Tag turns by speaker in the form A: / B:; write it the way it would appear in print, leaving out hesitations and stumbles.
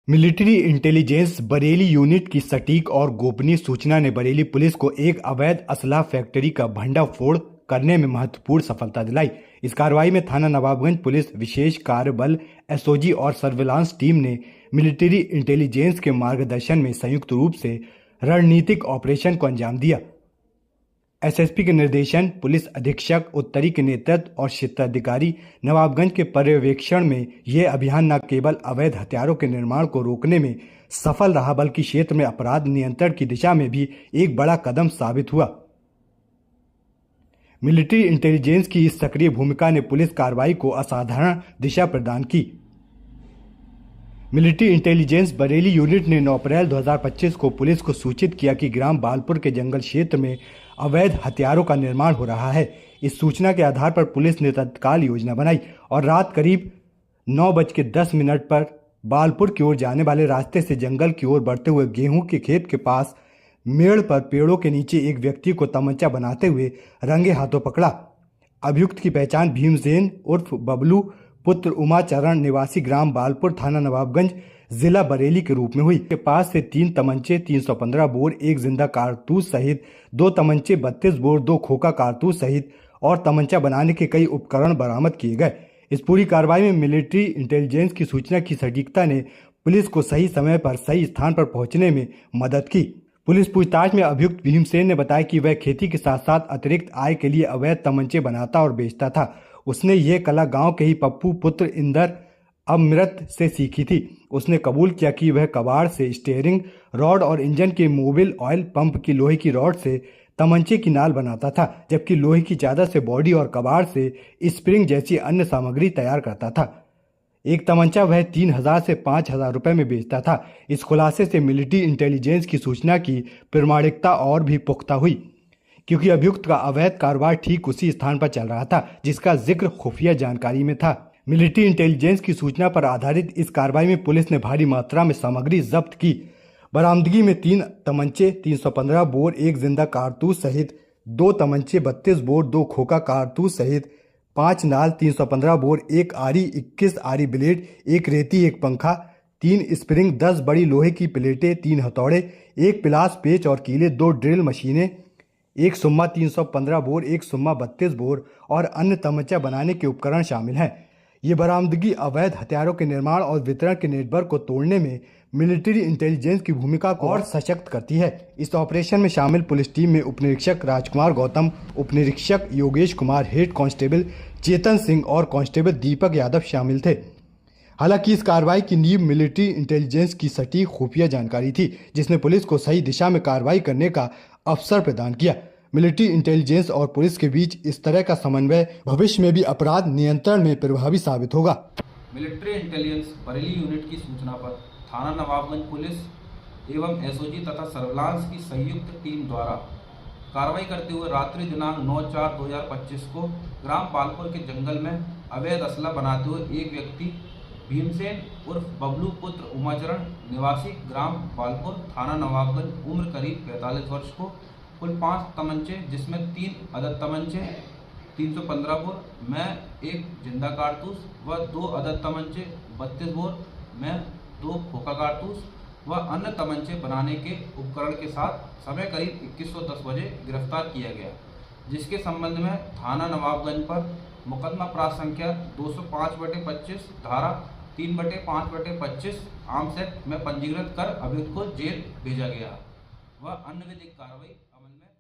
A: Military intelligence Bareilly unit की सटीक और गोपनीय सूचना ने बरेली पुलिस को एक अवैध असला फैक्ट्री का भंडाफोड़ करने में महत्वपूर्ण सफलता दिलाई। इस कार्रवाई में थाना नवाबगंज पुलिस विशेष कार्य बल एसओजी और सर्विलांस टीम ने मिलिट्री इंटेलिजेंस के मार्गदर्शन में संयुक्त रूप से रणनीतिक ऑपरेशन को अंजाम दिया। एसएसपी के निर्देशन, पुलिस अधीक्षक उत्तरी के नेतृत्व और क्षेत्राधिकारी नवाबगंज के पर्यवेक्षण में यह अभियान न केवल अवैध हथियारों के निर्माण को रोकने में सफल रहा बल्कि क्षेत्र में अपराध नियंत्रण की दिशा में भी एक बड़ा कदम साबित हुआ। मिलिट्री इंटेलिजेंस की इस सक्रिय भूमिका ने पुलिस कार्रवाई को असाधारण दिशा प्रदान की। मिलिट्री इंटेलिजेंस बरेली यूनिट ने 9 अप्रैल 2025 को पुलिस को सूचित किया कि ग्राम बालपुर के जंगल क्षेत्र में अवैध हथियारों का निर्माण हो रहा है। इस सूचना के आधार पर पुलिस ने तत्काल योजना बनाई और रात करीब 9:10 पर बालपुर की ओर जाने वाले रास्ते से जंगल की ओर बढ़ते हुए गेहूं के खेत के पास मेड़ पर पेड़ों के नीचे एक व्यक्ति को तमंचा बनाते हुए रंगे हाथों पकड़ा। अभियुक्त की पहचान भीमसेन उर्फ बबलू पुत्र उमाचरण निवासी ग्राम बालपुर थाना नवाबगंज जिला बरेली के रूप में हुई। के पास से 3 तमंचे, 315 बोर, 1 जिंदा कारतूस सहित 2 तमंचे, 32 बोर, 2 खोखा कारतूस सहित और तमंचा बनाने के कई उपकरण बरामद किए गए। इस पूरी कार्रवाई में मिलिट्री इंटेलिजेंस की सूचना की सटीकता ने पुलिस को सही समय पर सही स्थान पर पहुंचने में मदद की। पुलिस पूछताछ में अभियुक्त भीमसेन ने बताया कि वह खेती के साथ साथ अतिरिक्त आय के लिए अवैध तमंचे बनाता और बेचता था। उसने ये कला गांव के ही पप्पू पुत्र इंदर अमृत से सीखी थी। उसने कबूल किया कि वह कबाड़ से स्टीयरिंग रॉड और इंजन के मोबिल ऑयल पंप की लोहे की रॉड से तमंचे की नाल बनाता था, जबकि लोहे की चादर से बॉडी और कबाड़ से स्प्रिंग जैसी अन्य सामग्री तैयार करता था। एक तमंचा वह 3000 से 5000 रुपए में बेचता था। इस खुलासे से मिलिट्री इंटेलिजेंस की सूचना की प्रामाणिकता और भी पुख्ता हुई, क्योंकि अभियुक्त का अवैध कारोबार ठीक उसी स्थान पर चल रहा था जिसका जिक्र खुफिया जानकारी में था। मिलिट्री इंटेलिजेंस की सूचना पर आधारित इस कार्रवाई में पुलिस ने भारी मात्रा में सामग्री जब्त की। बरामदगी में 3 तमंचे, 315 बोर, 1 जिंदा कारतूस सहित 2 तमंचे, 32 बोर, 2 खोखा कारतूस सहित 5 नाल, 315 बोर, 1 आरी, 21 आरी ब्लेड, 1 रेती, 1 पंखा, 3 स्प्रिंग, 10 बड़ी लोहे की प्लेटें, 3 हथौड़े, 1 पिलास, पेच और कीले, 2 ड्रिल मशीनें, 1 सुम्मा 315 बोर, 1 सुम्मा 32 बोर और अन्य तमंचा बनाने के उपकरण शामिल हैं। ये बरामदगी अवैध हथियारों के निर्माण और वितरण के नेटवर्क को तोड़ने में मिलिट्री इंटेलिजेंस की भूमिका को और सशक्त करती है। इस ऑपरेशन में शामिल पुलिस टीम में उपनिरीक्षक राजकुमार गौतम, उपनिरीक्षक योगेश कुमार, हेड कांस्टेबल चेतन सिंह और कांस्टेबल दीपक यादव शामिल थे। हालांकि इस कार्रवाई की नींव मिलिट्री इंटेलिजेंस की सटीक खुफिया जानकारी थी, जिसने पुलिस को सही दिशा में कार्रवाई करने का अवसर प्रदान किया। मिलिट्री इंटेलिजेंस और पुलिस के बीच इस तरह का समन्वय भविष्य में भी अपराध नियंत्रण में प्रभावी साबित होगा।
B: मिलिट्री इंटेलिजेंस बरेली यूनिट की सूचना पर थाना नवाबगंज पुलिस एवं एसओजी तथा सर्विलांस की संयुक्त टीम द्वारा कार्रवाई करते हुए रात्रि दिनांक 9/4/2025 को ग्राम बालपुर के जंगल में अवैध असला बनाते हुए एक व्यक्ति भीमसेन उर्फ बबलू पुत्र उमाचरण निवासी ग्राम बालपुर थाना नवाबगंज उम्र करीब 45 वर्ष को कुल 5 तमंचे, जिसमें 3 अदद तमंचे 315 बोर में 1 जिंदा कारतूस व 2 अदद तमंचे 32 बोर में 2 खोखा कारतूस व अन्य तमंचे बनाने के उपकरण के साथ समय करीब 2110 बजे गिरफ्तार किया गया, जिसके संबंध में थाना नवाबगंज पर मुकदमा प्राप्त संख्या 205/25 धारा 3/5/25 आर्म्स एक्ट में पंजीकृत कर अभियुक्त को जेल भेजा गया व अन्य विधिक कार्रवाई अमल में